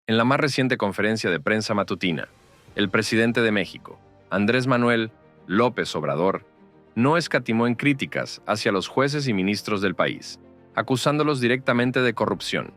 En la más reciente conferencia de prensa matutina, el presidente de México, Andrés Manuel López Obrador, no escatimó en críticas hacia los jueces y ministros del país, acusándolos directamente de corrupción.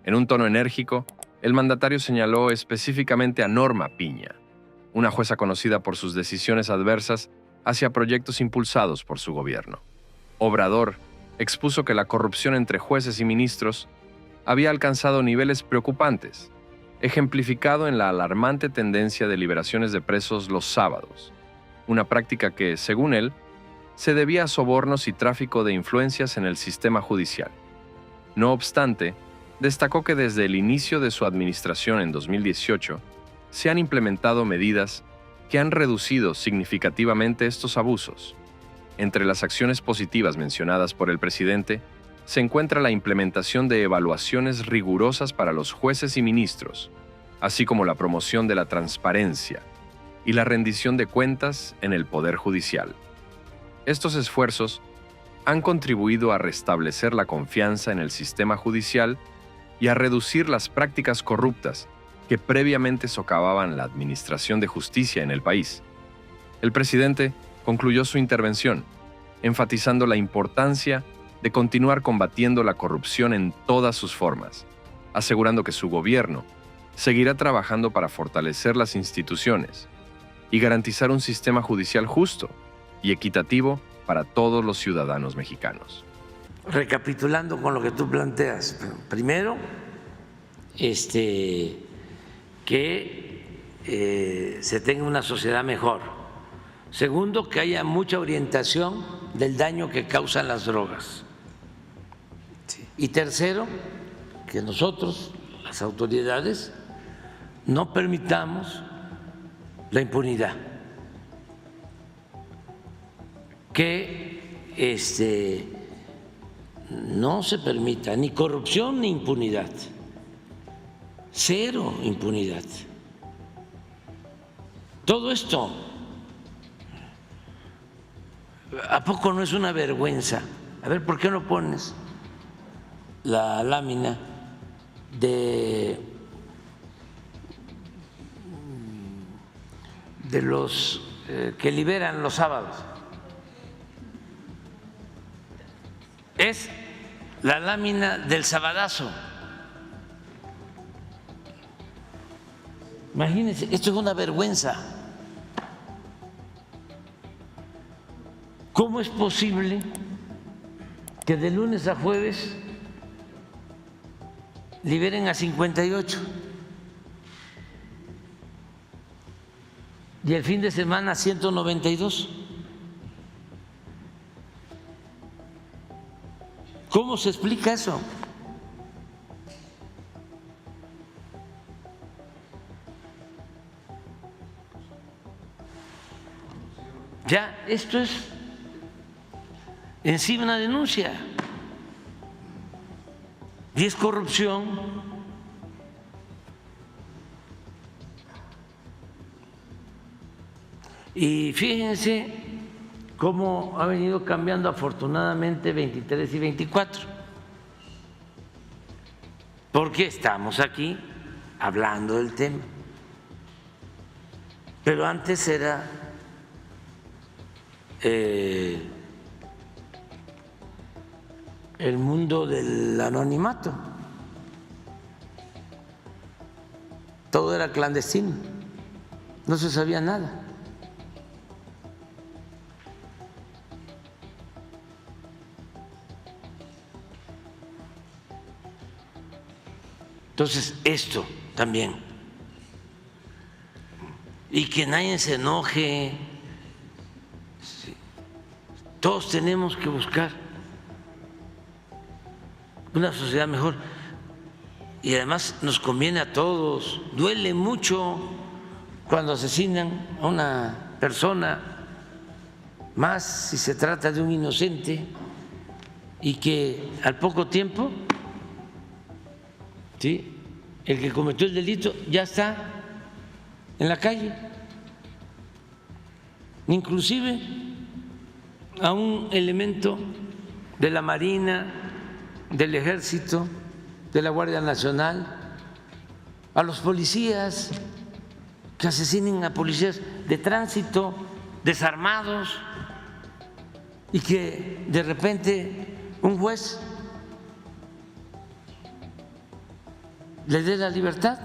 En un tono enérgico, el mandatario señaló específicamente a Norma Piña, una jueza conocida por sus decisiones adversas hacia proyectos impulsados por su gobierno. Obrador expuso que la corrupción entre jueces y ministros había alcanzado niveles preocupantes, ejemplificado en la alarmante tendencia de liberaciones de presos los sábados, una práctica que, según él, se debía a sobornos y tráfico de influencias en el sistema judicial. No obstante, destacó que desde el inicio de su administración en 2018 se han implementado medidas que han reducido significativamente estos abusos. Entre las acciones positivas mencionadas por el presidente se encuentra la implementación de evaluaciones rigurosas para los jueces y ministros, así como la promoción de la transparencia y la rendición de cuentas en el Poder Judicial. Estos esfuerzos han contribuido a restablecer la confianza en el sistema judicial y a reducir las prácticas corruptas que previamente socavaban la administración de justicia en el país. El presidente concluyó su intervención, enfatizando la importancia de continuar combatiendo la corrupción en todas sus formas, asegurando que su gobierno seguirá trabajando para fortalecer las instituciones y garantizar un sistema judicial justo y equitativo para todos los ciudadanos mexicanos. Recapitulando con lo que tú planteas, primero, que se tenga una sociedad mejor. Segundo, que haya mucha orientación del daño que causan las drogas. Y tercero, que nosotros, las autoridades, no permitamos la impunidad, que no se permita ni corrupción ni impunidad, cero impunidad. Todo esto, ¿a poco no es una vergüenza? A ver, ¿por qué no pones la lámina de los que liberan los sábados? Es la lámina del sabadazo. Imagínense, esto es una vergüenza. ¿Cómo es posible que de lunes a jueves liberen a 58 y el fin de semana 192? ¿Cómo se explica eso? Ya, esto es en sí una denuncia y es corrupción. Y fíjense cómo ha venido cambiando afortunadamente 23 y 24, porque estamos aquí hablando del tema, pero antes era el mundo del anonimato, todo era clandestino, no se sabía nada. Entonces, esto también, y que nadie se enoje, todos tenemos que buscar una sociedad mejor y además nos conviene a todos. Duele mucho cuando asesinan a una persona, más si se trata de un inocente, y que al poco tiempo, ¿sí?, el que cometió el delito ya está en la calle. Inclusive a un elemento de la Marina, del Ejército, de la Guardia Nacional, a los policías, que asesinen a policías de tránsito desarmados y que de repente un juez le dé la libertad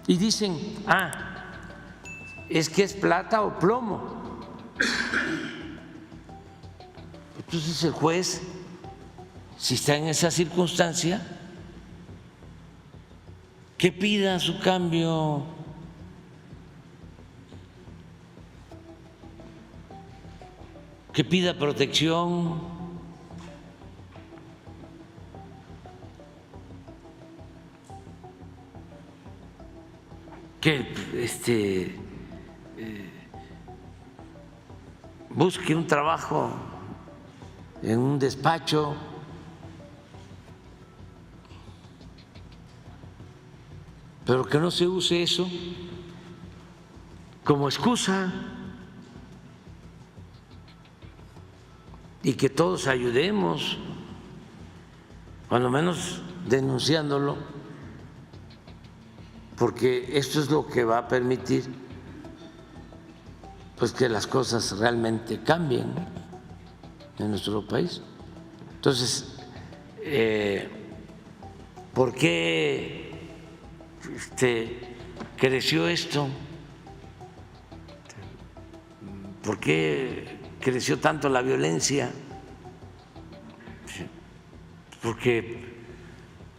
y dicen, es que es plata o plomo. Entonces el juez, si está en esa circunstancia, que pida su cambio. Que pida protección. Que busque un trabajo en un despacho. Pero que no se use eso como excusa y que todos ayudemos, cuando menos denunciándolo, porque esto es lo que va a permitir pues que las cosas realmente cambien en nuestro país. Entonces, ¿por qué creció esto? ¿Por qué creció tanto la violencia? Porque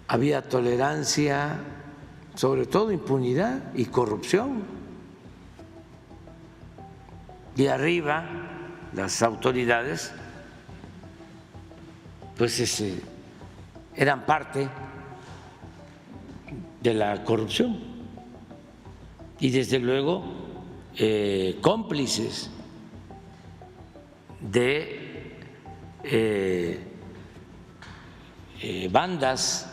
había tolerancia, sobre todo impunidad y corrupción. Y arriba las autoridades pues eran parte de la corrupción y desde luego cómplices de bandas.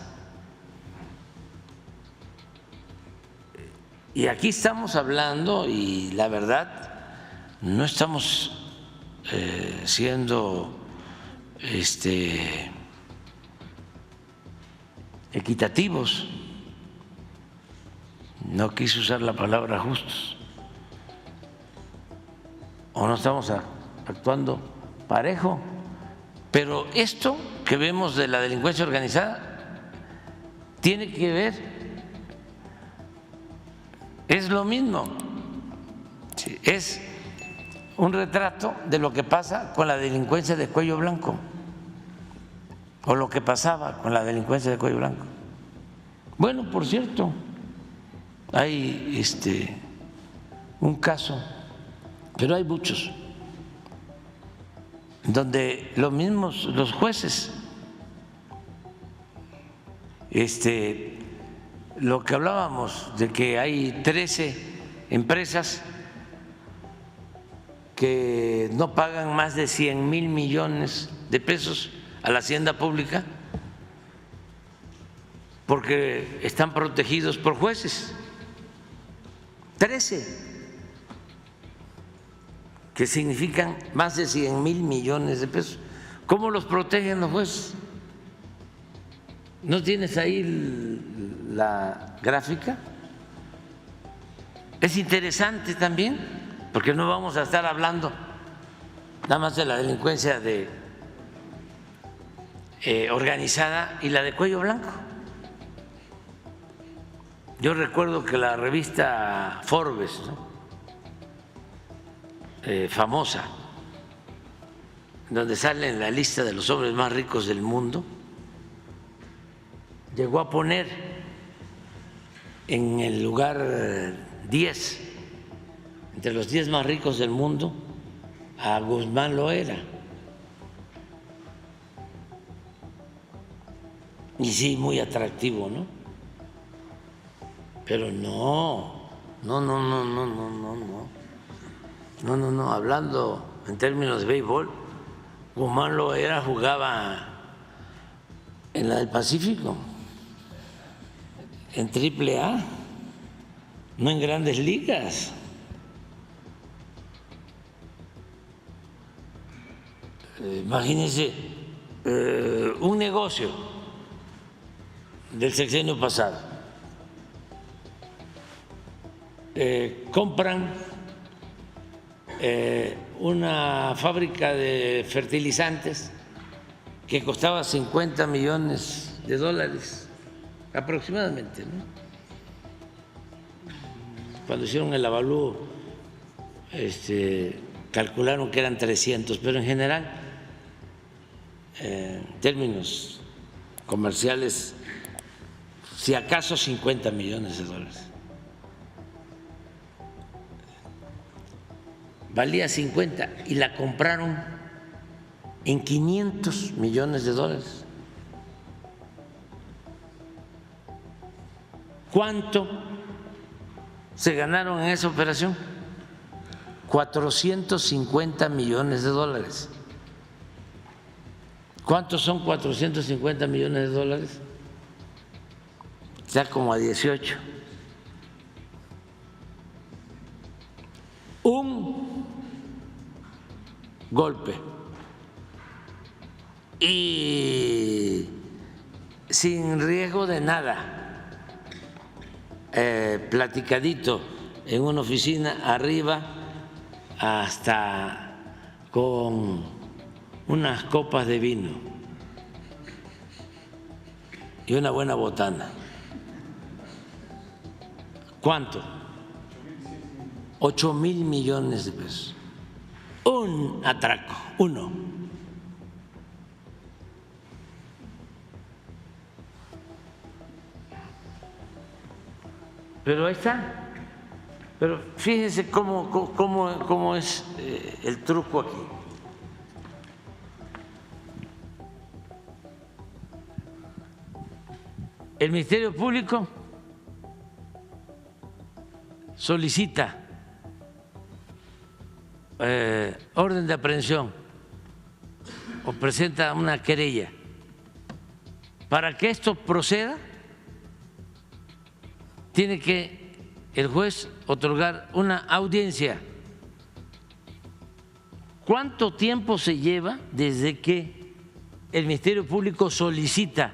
Y aquí estamos hablando, y la verdad no estamos siendo equitativos. No quise usar la palabra justos, o no estamos actuando parejo, pero esto que vemos de la delincuencia organizada tiene que ver, es lo mismo, es un retrato de lo que pasa con la delincuencia de cuello blanco, o lo que pasaba con la delincuencia de cuello blanco. Bueno, por cierto, hay un caso, pero hay muchos, donde los mismos, los jueces, lo que hablábamos de que hay 13 empresas que no pagan más de 100,000 millones de pesos a la hacienda pública porque están protegidos por jueces. 13, que significan más de 100,000 millones de pesos. ¿Cómo los protegen los jueces? ¿No tienes ahí la gráfica? Es interesante también, porque no vamos a estar hablando nada más de la delincuencia organizada y la de cuello blanco. Yo recuerdo que la revista Forbes, ¿no?, famosa, donde sale en la lista de los hombres más ricos del mundo, llegó a poner en el lugar 10, entre los 10 más ricos del mundo, a Guzmán Loera. Y sí, muy atractivo, ¿no? Pero no, hablando en términos de béisbol, Guzmán Loera jugaba en la del Pacífico, en AAA, no en Grandes Ligas. Imagínense un negocio del sexenio pasado, compran una fábrica de fertilizantes que costaba $50 millones aproximadamente, ¿no? Cuando hicieron el avalúo, calcularon que eran 300, pero en general, en términos comerciales, si acaso $50 millones. Valía 50 y la compraron en $500 millones. ¿Cuánto se ganaron en esa operación? $450 millones. ¿Cuántos son 450 millones de dólares? Ya como a 18. Un golpe y sin riesgo de nada, platicadito en una oficina arriba, hasta con unas copas de vino y una buena botana. ¿Cuánto? 8,000 millones de pesos. Un atraco, uno. Pero ahí está. Pero fíjense cómo es el truco aquí. El Ministerio Público solicita orden de aprehensión o presenta una querella. Para que esto proceda, tiene que el juez otorgar una audiencia. ¿Cuánto tiempo se lleva desde que el Ministerio Público solicita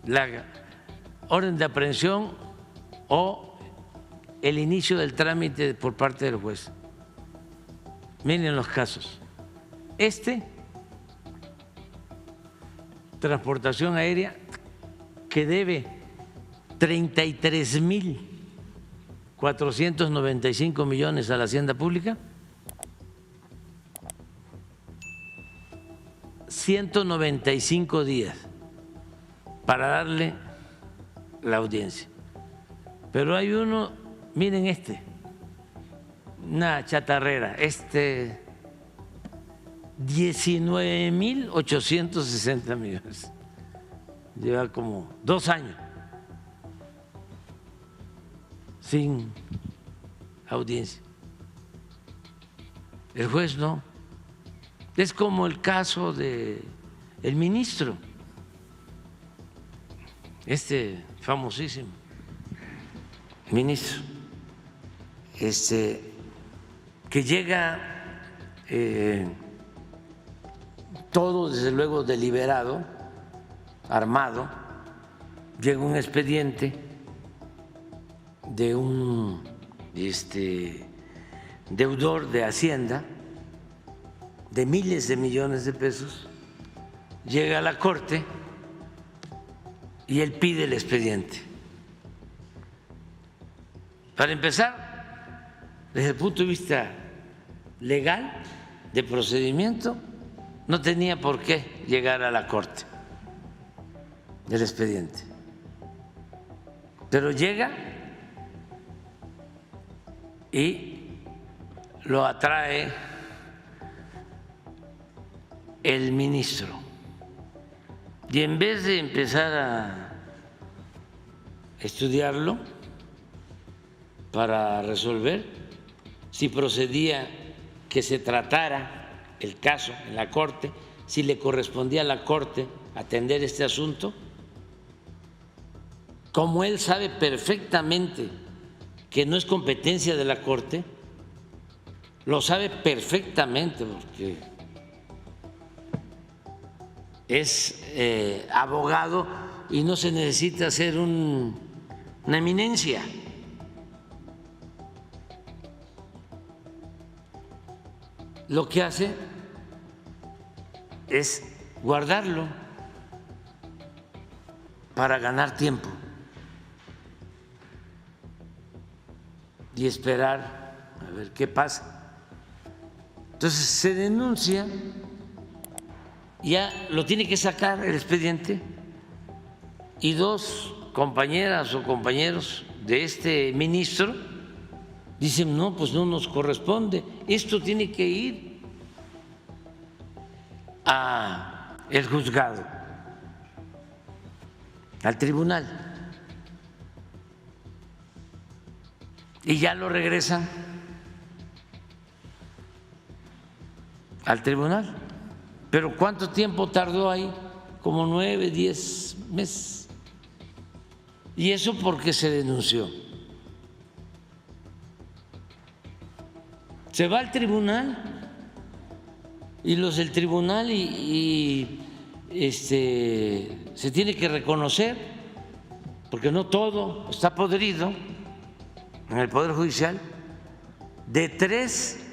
la orden de aprehensión o el inicio del trámite por parte del juez? Miren los casos. Transportación aérea, que debe 33,495 millones a la Hacienda Pública, 195 días para darle la audiencia. Pero hay uno, miren una chatarrera, 19,860 millones. Lleva como 2 años sin audiencia. El juez no. Es como el caso del ministro, famosísimo ministro, que llega todo desde luego deliberado, armado. Llega un expediente de un deudor de Hacienda de miles de millones de pesos, llega a la Corte y él pide el expediente. Para empezar, desde el punto de vista legal, de procedimiento, no tenía por qué llegar a la Corte el expediente. Pero llega y lo atrae el ministro. Y en vez de empezar a estudiarlo para resolver si procedía que se tratara el caso en la Corte, si le correspondía a la Corte atender este asunto, como él sabe perfectamente que no es competencia de la Corte, lo sabe perfectamente porque es abogado y no se necesita ser un una eminencia. Lo que hace es guardarlo para ganar tiempo y esperar a ver qué pasa. Entonces se denuncia, ya lo tiene que sacar el expediente y dos compañeras o compañeros de este ministro dicen, no, pues no nos corresponde, esto tiene que ir al juzgado, al tribunal, y ya lo regresan al tribunal. Pero ¿cuánto tiempo tardó ahí? Como 9, 10 meses. Y eso porque se denunció. Se va al tribunal y los del tribunal se tiene que reconocer, porque no todo está podrido en el Poder Judicial. De 3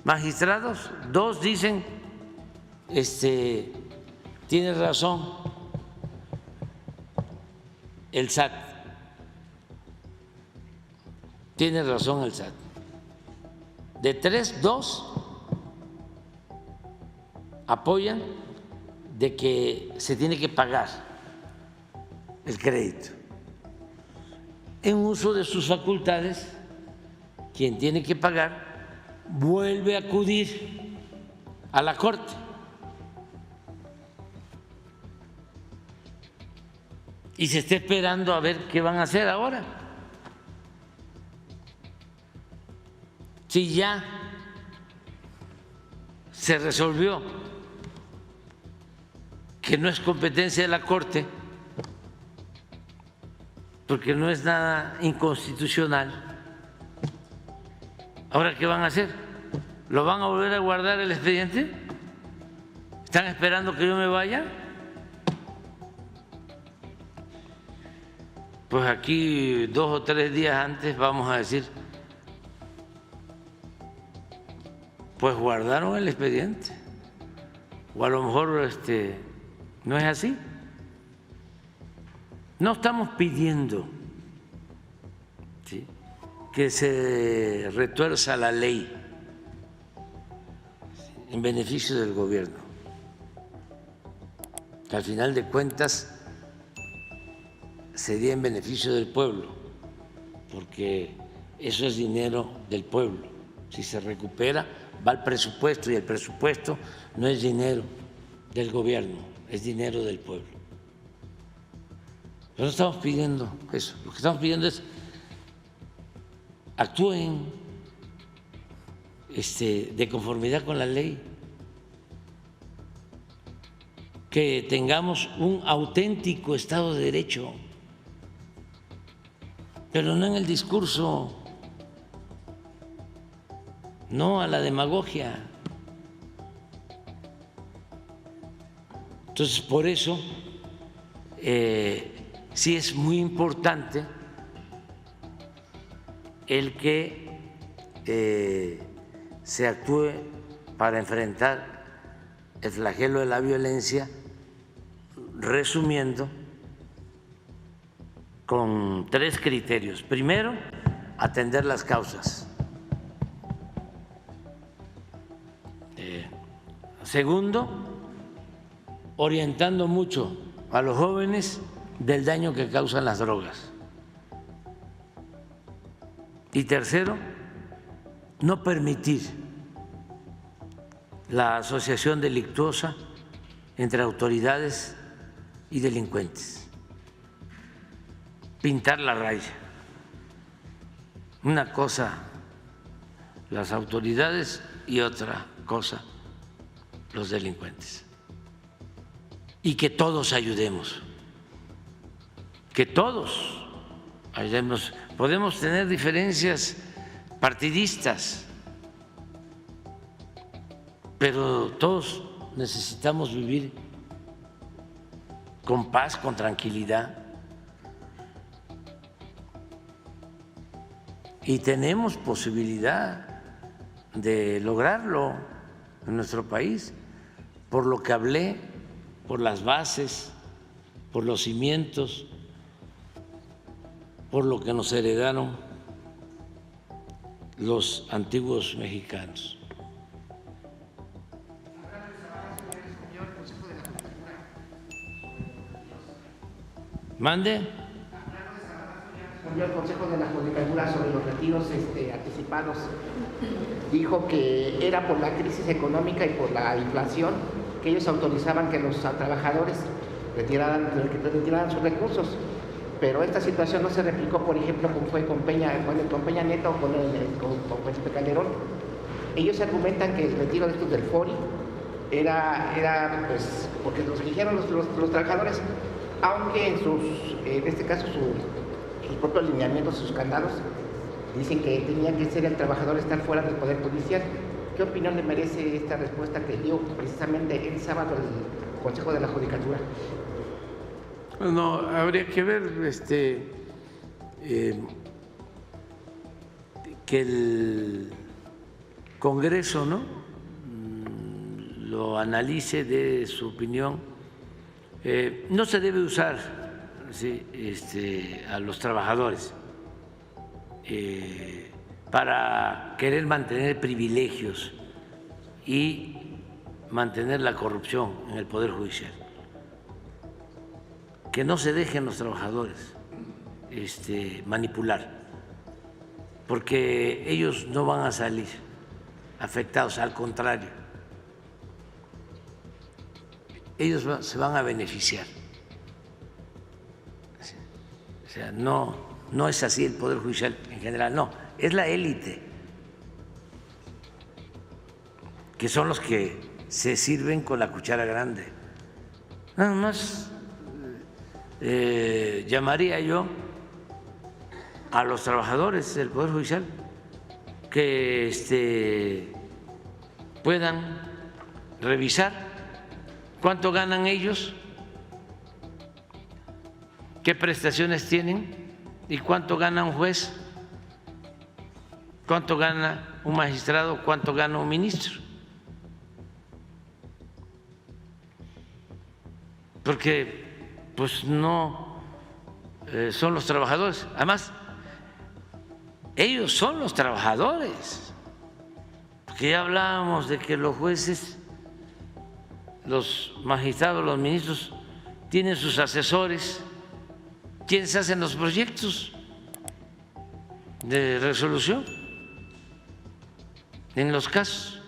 magistrados, 2 dicen tiene razón el SAT, tiene razón el SAT. De 3, 2 apoyan de que se tiene que pagar el crédito. En uso de sus facultades, quien tiene que pagar vuelve a acudir a la Corte. Y se está esperando a ver qué van a hacer ahora. Si ya se resolvió que no es competencia de la Corte, porque no es nada inconstitucional, ¿ahora qué van a hacer? ¿Lo van a volver a guardar el expediente? ¿Están esperando que yo me vaya? Pues aquí 2 o 3 días antes vamos a decir, pues guardaron el expediente, o a lo mejor no es así. No estamos pidiendo, ¿sí?, que se retuerza la ley en beneficio del gobierno, que al final de cuentas sería en beneficio del pueblo, porque eso es dinero del pueblo. Si se recupera, va al presupuesto, y el presupuesto no es dinero del gobierno, es dinero del pueblo. Pero no estamos pidiendo eso, lo que estamos pidiendo es actúen de conformidad con la ley, que tengamos un auténtico Estado de Derecho, pero no en el discurso, no a la demagogia. Entonces, por eso sí es muy importante el que se actúe para enfrentar el flagelo de la violencia, resumiendo con 3 criterios. Primero, atender las causas. Segundo, orientando mucho a los jóvenes del daño que causan las drogas. Y tercero, no permitir la asociación delictuosa entre autoridades y delincuentes. Pintar la raya. Una cosa las autoridades y otra cosa los delincuentes. Y que todos ayudemos. Que todos ayudemos. Podemos tener diferencias partidistas, pero todos necesitamos vivir con paz, con tranquilidad. y tenemos posibilidad de lograrlo en nuestro país, por lo que hablé, por las bases, por los cimientos, por lo que nos heredaron los antiguos mexicanos. ¿Mande? El Consejo de la Judicatura sobre los retiros anticipados dijo que era por la crisis económica y por la inflación que ellos autorizaban que los trabajadores retiraran sus recursos, pero esta situación no se replicó, por ejemplo, como fue con Peña Nieto o con Felipe Calderón. Ellos argumentan que el retiro de estos del FORI era pues porque los eligieron los trabajadores, aunque en este caso sus propios lineamientos, sus candados, dicen que tenía que ser el trabajador estar fuera del Poder Judicial. ¿Qué opinión le merece esta respuesta que dio precisamente el sábado el Consejo de la Judicatura? No, habría que ver que el Congreso, ¿no?, lo analice, dé su opinión. No se debe usar a los trabajadores para querer mantener privilegios y mantener la corrupción en el Poder Judicial. Que no se dejen los trabajadores manipular, porque ellos no van a salir afectados, al contrario, ellos se van a beneficiar. O sea, no es así el Poder Judicial en general, no, es la élite, que son los que se sirven con la cuchara grande. Nada más llamaría yo a los trabajadores del Poder Judicial que puedan revisar cuánto ganan ellos, qué prestaciones tienen y cuánto gana un juez, cuánto gana un magistrado, cuánto gana un ministro. Porque pues no son los trabajadores. Además, ellos son los trabajadores. Porque ya hablábamos de que los jueces, los magistrados, los ministros tienen sus asesores, quienes hacen los proyectos de resolución. En los casos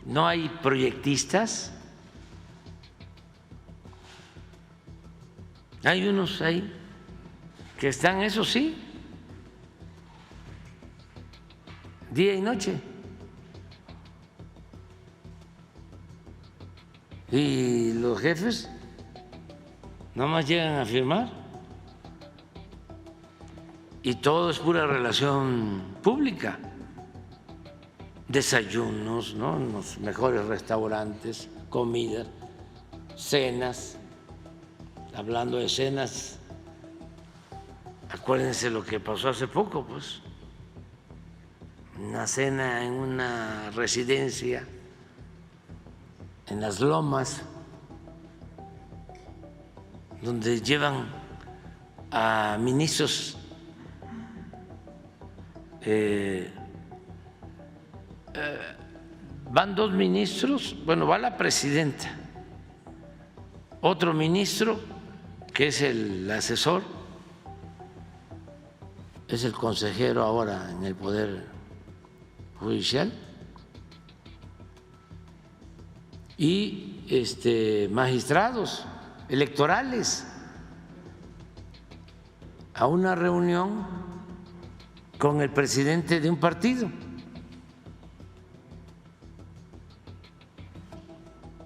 no hay proyectistas. Hay unos ahí que están, eso sí, día y noche. Y los jefes nada más llegan a firmar. Y todo es pura relación pública. Desayunos, ¿no?, en los mejores restaurantes, comidas, cenas. Hablando de cenas, acuérdense lo que pasó hace poco, pues, una cena en una residencia en Las Lomas, donde llevan a ministros van dos ministros, bueno, va la presidenta, otro ministro que es el asesor, es el consejero ahora en el Poder Judicial, y magistrados electorales a una reunión con el presidente de un partido.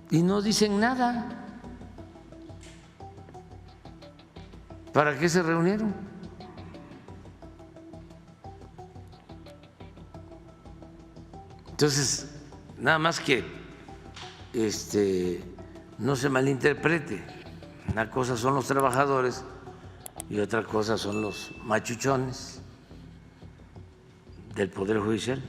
Y no dicen nada. ¿Para qué se reunieron? Entonces, nada más que no se malinterprete. Una cosa son los trabajadores y otra cosa son los machuchones del Poder Judicial.